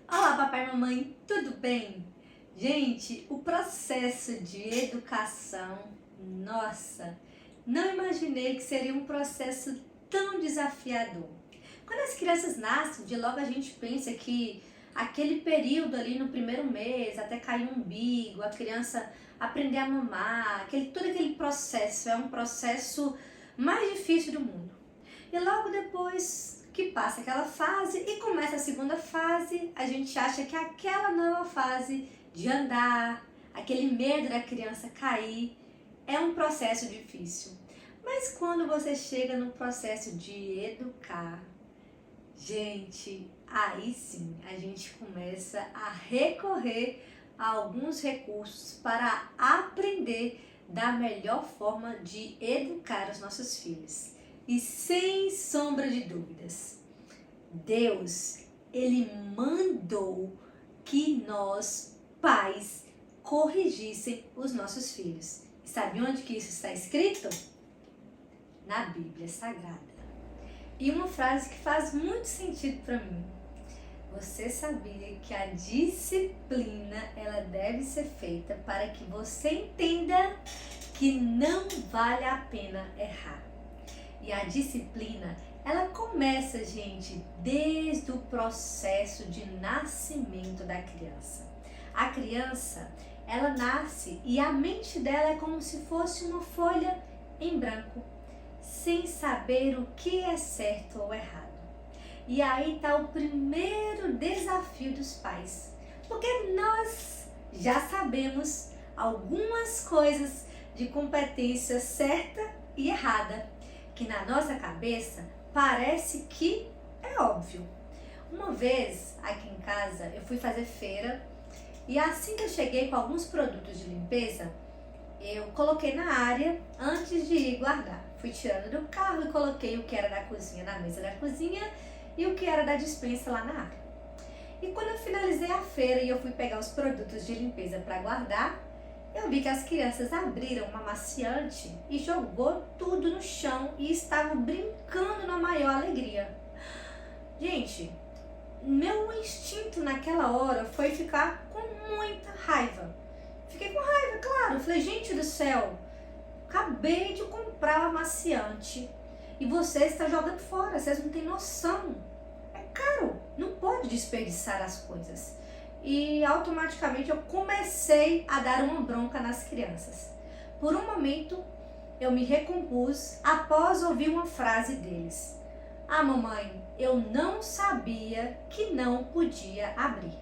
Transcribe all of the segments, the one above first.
Olá, papai e mamãe, tudo bem? Gente, o processo de educação, nossa, não imaginei que seria um processo tão desafiador. Quando as crianças nascem, de logo a gente pensa que aquele período ali no primeiro mês, até cair o umbigo, a criança aprender a mamar, todo aquele processo é um processo mais difícil do mundo. E logo depois que passa aquela fase e começa a segunda fase, a gente acha que aquela nova fase de andar, aquele medo da criança cair, é um processo difícil. Mas quando você chega no processo de educar, gente, aí sim a gente começa a recorrer a alguns recursos para aprender da melhor forma de educar os nossos filhos. E sem sombra de dúvidas, Deus, Ele mandou que nós, pais, corrigissem os nossos filhos. E sabe onde que isso está escrito? Na Bíblia Sagrada. E uma frase que faz muito sentido para mim. Você sabia que a disciplina, ela deve ser feita para que você entenda que não vale a pena errar. E a disciplina, ela começa, gente, desde o processo de nascimento da criança. A criança, ela nasce e a mente dela é como se fosse uma folha em branco, sem saber o que é certo ou errado. E aí está o primeiro desafio dos pais, porque nós já sabemos algumas coisas de competência certa e errada, que na nossa cabeça parece que é óbvio. Uma vez aqui em casa eu fui fazer feira e assim que eu cheguei com alguns produtos de limpeza, eu coloquei na área antes de ir guardar. Fui tirando do carro e coloquei o que era da cozinha na mesa da cozinha e o que era da despensa lá na área. E quando eu finalizei a feira e eu fui pegar os produtos de limpeza para guardar, eu vi que as crianças abriram uma amaciante e jogou tudo no chão e estavam brincando na maior alegria. Gente, meu instinto naquela hora foi ficar com muita raiva. Fiquei com raiva, claro. Eu falei, gente do céu, acabei de comprar o amaciante e você está jogando fora, vocês não têm noção. É caro, não pode desperdiçar as coisas. E automaticamente eu comecei a dar uma bronca nas crianças. Por um momento eu me recompus após ouvir uma frase deles. Ah, mamãe, eu não sabia que não podia abrir.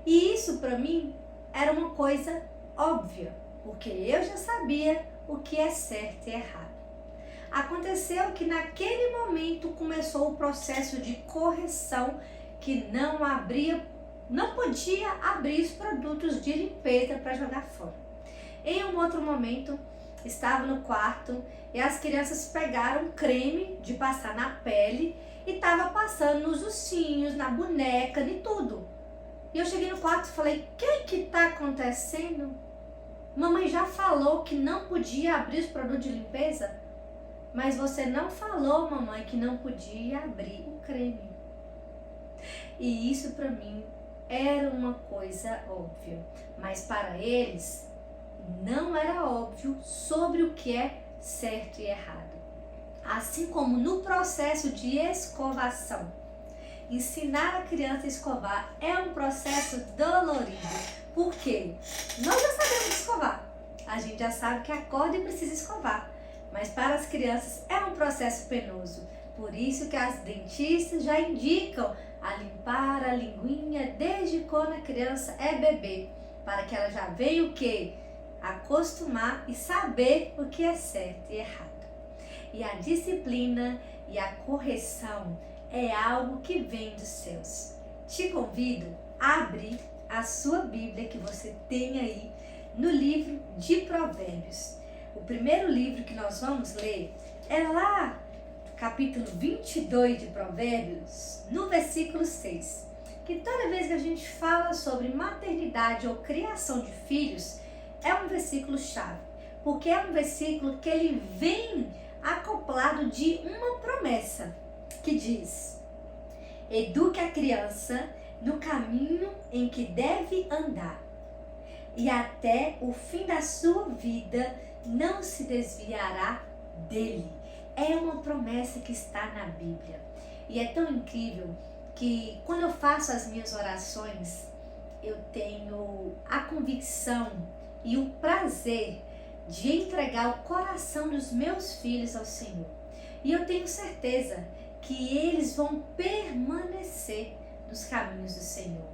E isso para mim era uma coisa óbvia, porque eu já sabia o que é certo e errado. Aconteceu que naquele momento começou o processo de correção que não podia abrir os produtos de limpeza para jogar fora. Em um outro momento, estava no quarto e as crianças pegaram creme de passar na pele e estavam passando nos ursinhos, na boneca, em tudo. E eu cheguei no quarto e falei, o que está acontecendo? Mamãe já falou que não podia abrir os produtos de limpeza? Mas você não falou, mamãe, que não podia abrir o creme. E isso para mim era uma coisa óbvia, mas para eles não era óbvio sobre o que é certo e errado. Assim como no processo de escovação, ensinar a criança a escovar é um processo dolorido, porque nós já sabemos escovar, a gente já sabe que acorda e precisa escovar, mas para as crianças é um processo penoso. Por isso que as dentistas já indicam a limpar a linguinha desde quando a criança é bebê, para que ela já venha o quê? Acostumar e saber o que é certo e errado. E a disciplina e a correção é algo que vem dos céus. Te convido a abrir a sua Bíblia que você tem aí no livro de Provérbios. O primeiro livro que nós vamos ler é lá capítulo 22 de Provérbios, no versículo 6, que toda vez que a gente fala sobre maternidade ou criação de filhos, é um versículo chave, porque é um versículo que ele vem acoplado de uma promessa, que diz: eduque a criança no caminho em que deve andar, e até o fim da sua vida não se desviará dele. É uma promessa que está na Bíblia. E é tão incrível que quando eu faço as minhas orações, eu tenho a convicção e o prazer de entregar o coração dos meus filhos ao Senhor. E eu tenho certeza que eles vão permanecer nos caminhos do Senhor.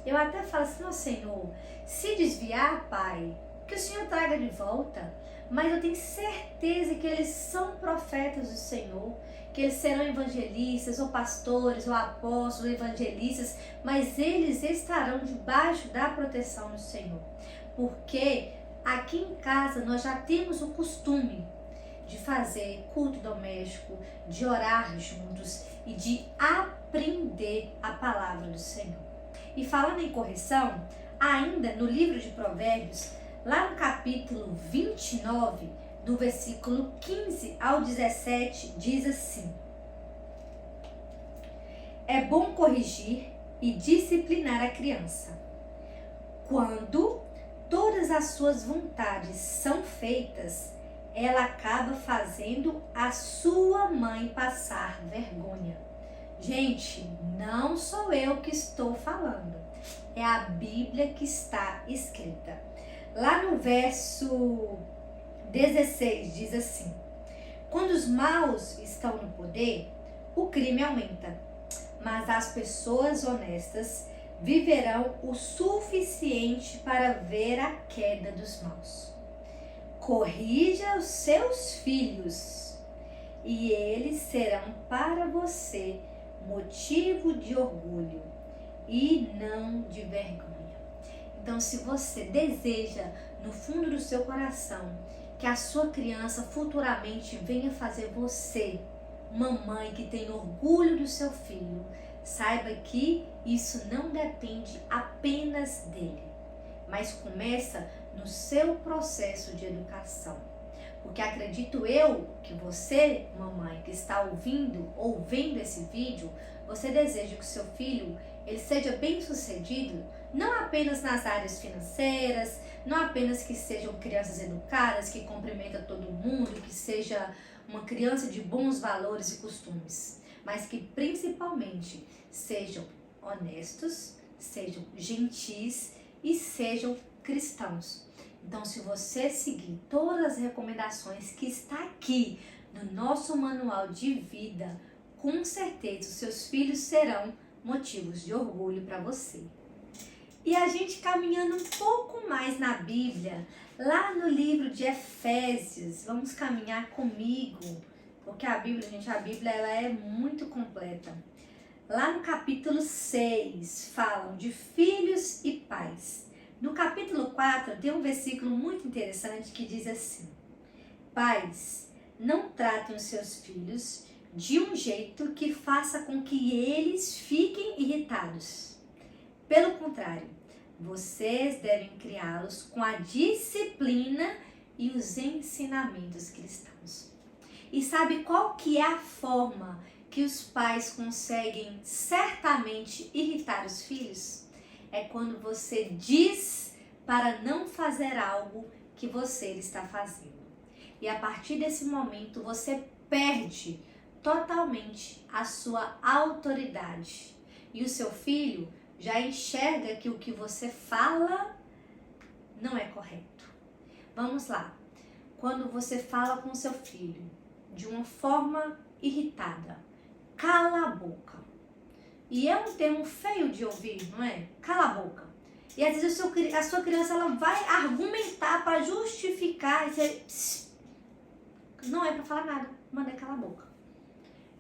Eu até falo assim, ó Senhor, se desviar, Pai, que o Senhor traga de volta. Mas eu tenho certeza que eles são profetas do Senhor, que eles serão evangelistas, ou pastores, ou apóstolos, ou evangelistas, mas eles estarão debaixo da proteção do Senhor. Porque aqui em casa nós já temos o costume de fazer culto doméstico, de orar juntos e de aprender a palavra do Senhor. E falando em correção, ainda no livro de Provérbios, lá no capítulo 29, do versículo 15 ao 17, diz assim: é bom corrigir e disciplinar a criança. Quando todas as suas vontades são feitas, ela acaba fazendo a sua mãe passar vergonha. Gente, não sou eu que estou falando, é a Bíblia que está escrita. Lá no verso 16 diz assim: quando os maus estão no poder, o crime aumenta, mas as pessoas honestas viverão o suficiente para ver a queda dos maus. Corrija os seus filhos, e eles serão para você motivo de orgulho e não de vergonha. Então, se você deseja no fundo do seu coração que a sua criança futuramente venha fazer você uma mãe que tem orgulho do seu filho, saiba que isso não depende apenas dele, mas começa no seu processo de educação. Porque acredito eu que você, mamãe, que está ouvindo ou vendo esse vídeo, você deseja que o seu filho ele seja bem sucedido, não apenas nas áreas financeiras, não apenas que sejam crianças educadas, que cumprimentam todo mundo, que seja uma criança de bons valores e costumes, mas que principalmente sejam honestos, sejam gentis e sejam cristãos. Então, se você seguir todas as recomendações que está aqui no nosso manual de vida, com certeza os seus filhos serão motivos de orgulho para você. E a gente caminhando um pouco mais na Bíblia, lá no livro de Efésios, vamos caminhar comigo, porque a Bíblia, gente, ela é muito completa. Lá no capítulo 6, falam de filhos e pais. No capítulo 4, tem um versículo muito interessante que diz assim: pais, não tratem os seus filhos de um jeito que faça com que eles fiquem irritados. Pelo contrário, vocês devem criá-los com a disciplina e os ensinamentos cristãos. E sabe qual que é a forma que os pais conseguem certamente irritar os filhos? É quando você diz para não fazer algo que você está fazendo. E a partir desse momento você perde totalmente a sua autoridade. E o seu filho já enxerga que o que você fala não é correto. Vamos lá. Quando você fala com seu filho de uma forma irritada, cala a boca. E é um termo feio de ouvir, não é? Cala a boca. E às vezes a sua criança ela vai argumentar para justificar. Não é para falar nada, manda calar a boca.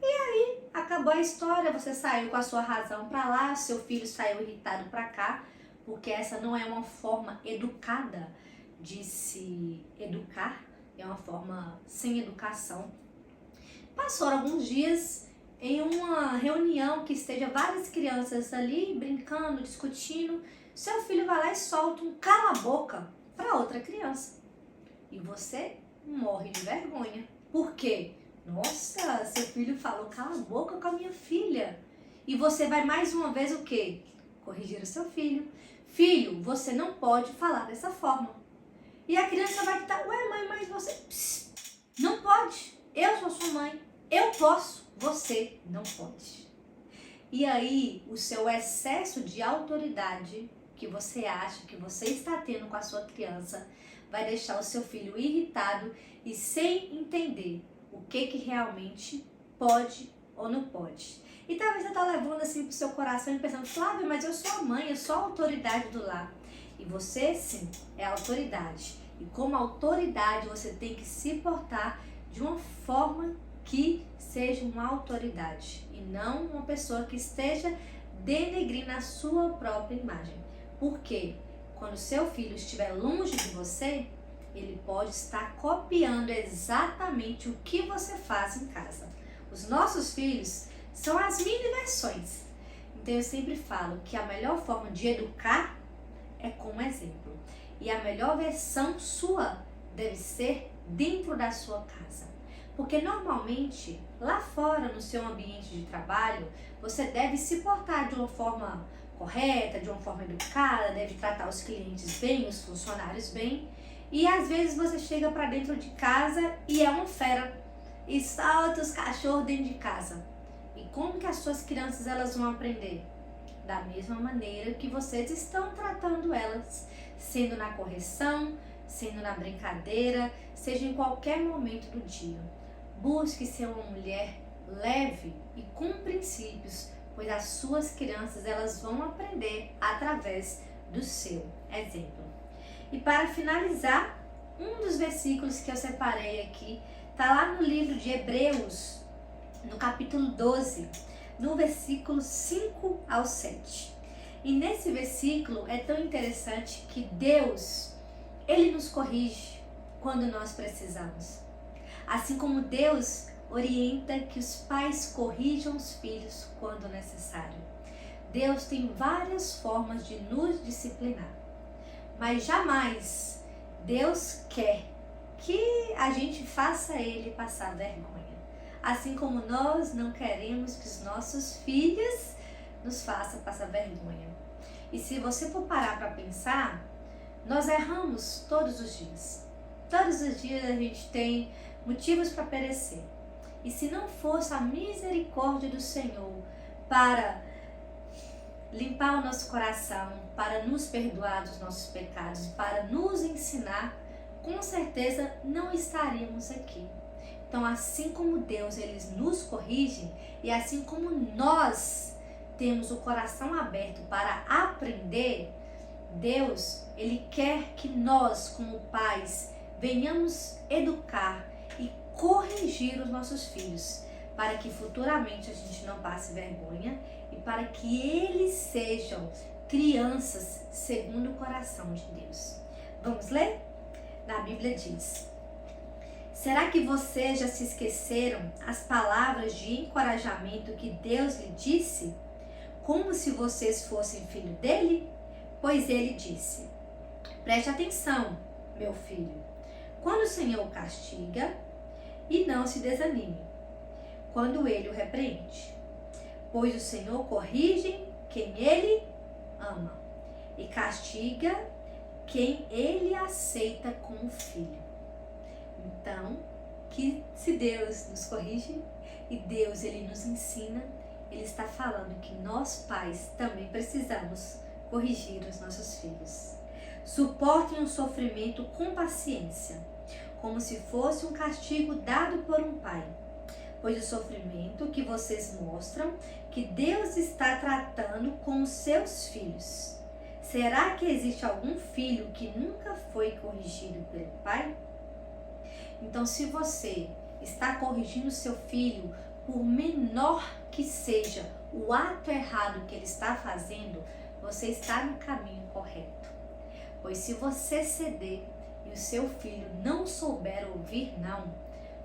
E aí, acabou a história, você saiu com a sua razão para lá, seu filho saiu irritado para cá, porque essa não é uma forma educada de se educar, é uma forma sem educação. Passaram alguns dias em uma reunião que esteja várias crianças ali brincando, discutindo, seu filho vai lá e solta um cala a boca para outra criança. E você morre de vergonha. Por quê? Nossa, seu filho falou cala a boca com a minha filha. E você vai mais uma vez o quê? corrigir o seu filho. Filho, você não pode falar dessa forma. E a criança vai estar, ué mãe, mas você... Pss, não pode. Eu sou sua mãe. Eu posso. Você não pode. E aí, o seu excesso de autoridade que você acha que você está tendo com a sua criança vai deixar o seu filho irritado e sem entender o que realmente pode ou não pode. E talvez você está levando assim pro seu coração e pensando, Flávia, mas eu sou a mãe, eu sou a autoridade do lar. E você, sim, é a autoridade. E como autoridade, você tem que se portar de uma forma que seja uma autoridade e não uma pessoa que esteja denegrindo a sua própria imagem. Porque quando seu filho estiver longe de você, ele pode estar copiando exatamente o que você faz em casa. Os nossos filhos são as mini versões. Então eu sempre falo que a melhor forma de educar é com exemplo. E a melhor versão sua deve ser dentro da sua casa. Porque normalmente, lá fora, no seu ambiente de trabalho, você deve se portar de uma forma correta, de uma forma educada, deve tratar os clientes bem, os funcionários bem. E às vezes você chega para dentro de casa e é uma fera e solta os cachorros dentro de casa. E como que as suas crianças elas vão aprender? Da mesma maneira que vocês estão tratando elas, sendo na correção, sendo na brincadeira, seja em qualquer momento do dia. Busque ser uma mulher leve e com princípios, pois as suas crianças elas vão aprender através do seu exemplo. E para finalizar, um dos versículos que eu separei aqui está lá no livro de Hebreus, no capítulo 12, no versículo 5 ao 7. E nesse versículo é tão interessante que Deus, Ele nos corrige quando nós precisamos. Assim como Deus orienta que os pais corrijam os filhos quando necessário. Deus tem várias formas de nos disciplinar. Mas jamais Deus quer que a gente faça Ele passar vergonha. Assim como nós não queremos que os nossos filhos nos façam passar vergonha. E se você for parar para pensar, nós erramos todos os dias. Todos os dias a gente tem motivos para perecer. E se não fosse a misericórdia do Senhor para limpar o nosso coração, para nos perdoar dos nossos pecados, para nos ensinar, com certeza não estaríamos aqui. Então, assim como Deus ele nos corrige e assim como nós temos o coração aberto para aprender, Deus ele quer que nós, como pais, venhamos educar e corrigir os nossos filhos, para que futuramente a gente não passe vergonha e para que eles sejam crianças segundo o coração de Deus. Vamos ler? Na Bíblia diz: será que vocês já se esqueceram as palavras de encorajamento que Deus lhe disse, como se vocês fossem filho dele? Pois ele disse: preste atenção, meu filho, quando o Senhor o castiga, e não se desanime quando ele o repreende, pois o Senhor corrige quem ele ama e castiga quem ele aceita como filho. Então, que se Deus nos corrige e Deus ele nos ensina, ele está falando que nós pais também precisamos corrigir os nossos filhos. Suportem o sofrimento com paciência, como se fosse um castigo dado por um pai, pois o sofrimento que vocês mostram que Deus está tratando com os seus filhos. Será que existe algum filho que nunca foi corrigido pelo pai? Então, se você está corrigindo seu filho, por menor que seja o ato errado que ele está fazendo, você está no caminho correto. Pois se você ceder e o seu filho não souber ouvir não,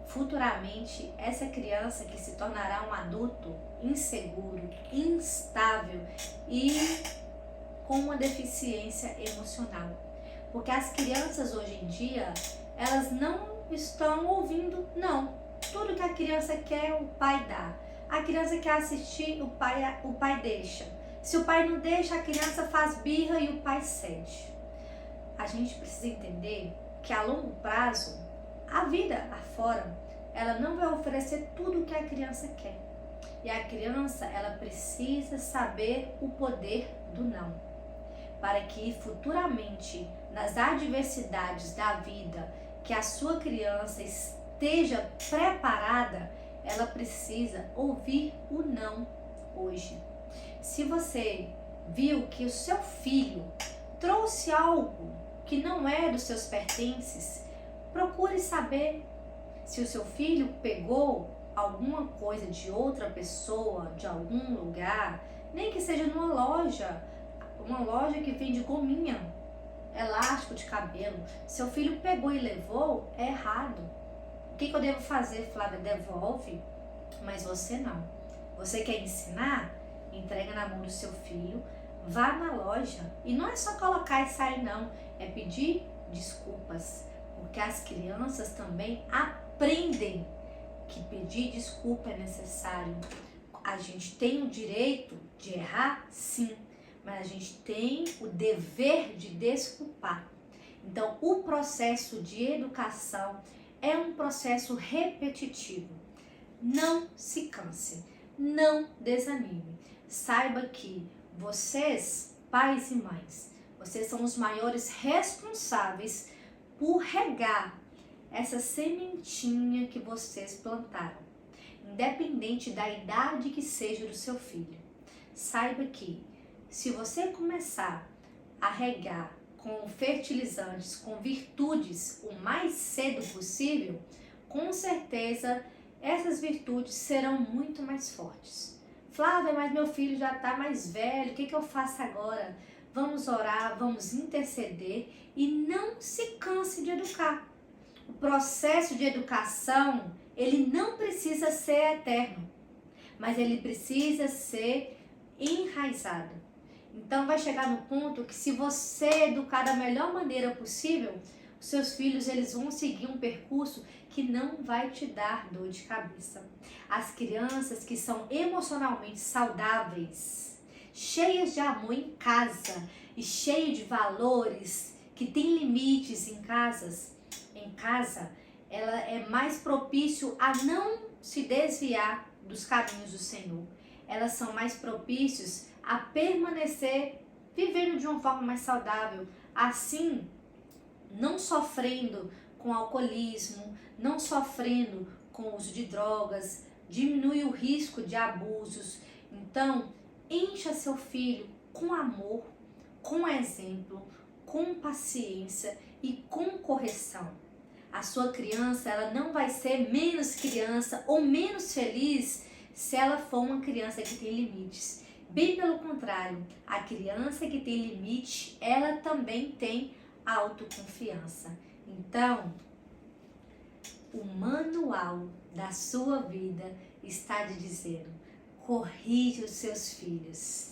futuramente essa criança que se tornará um adulto inseguro, instável e com uma deficiência emocional. Porque as crianças hoje em dia, elas não estão ouvindo não. Tudo que a criança quer, o pai dá. A criança quer assistir, o pai deixa. Se o pai não deixa, a criança faz birra e o pai cede. A gente precisa entender que a longo prazo, a vida afora, ela não vai oferecer tudo o que a criança quer. E a criança, ela precisa saber o poder do não, para que futuramente, nas adversidades da vida, que a sua criança esteja preparada, ela precisa ouvir o não hoje. Se você viu que o seu filho trouxe algo que não é dos seus pertences, procure saber. Se o seu filho pegou alguma coisa de outra pessoa, de algum lugar, nem que seja numa loja, uma loja que vende gominha, elástico de cabelo, seu filho pegou e levou, é errado. O que eu devo fazer, Flávia? Devolve, mas você não. Você quer ensinar? Entrega na mão do seu filho, vá na loja. E não é só colocar e sair não, é pedir desculpas, porque as crianças também aprendem que pedir desculpa é necessário. A gente tem o direito de errar, sim, mas a gente tem o dever de desculpar. Então, o processo de educação é um processo repetitivo. Não se canse, não desanime. Saiba que vocês, pais e mães, vocês são os maiores responsáveis por regar essa sementinha que vocês plantaram, independente da idade que seja do seu filho. Saiba que se você começar a regar com fertilizantes, com virtudes o mais cedo possível, com certeza essas virtudes serão muito mais fortes. Flávia, mas meu filho já está mais velho, o que eu faço agora? Vamos orar, vamos interceder e não se canse de educar. O processo de educação, ele não precisa ser eterno, mas ele precisa ser enraizado. Então vai chegar no ponto que se você educar da melhor maneira possível, os seus filhos eles vão seguir um percurso que não vai te dar dor de cabeça. As crianças que são emocionalmente saudáveis, cheias de amor em casa e cheias de valores, que têm limites em casa, ela é mais propício a não se desviar dos caminhos do Senhor. Elas são mais propícios a permanecer vivendo de uma forma mais saudável, assim não sofrendo com alcoolismo, não sofrendo com o uso de drogas, diminui o risco de abusos. Então, encha seu filho com amor, com exemplo, com paciência e com correção. A sua criança, ela não vai ser menos criança ou menos feliz se ela for uma criança que tem limites. Bem pelo contrário, a criança que tem limite, ela também tem autoconfiança. Então, o manual da sua vida está de dizendo: corrija os seus filhos.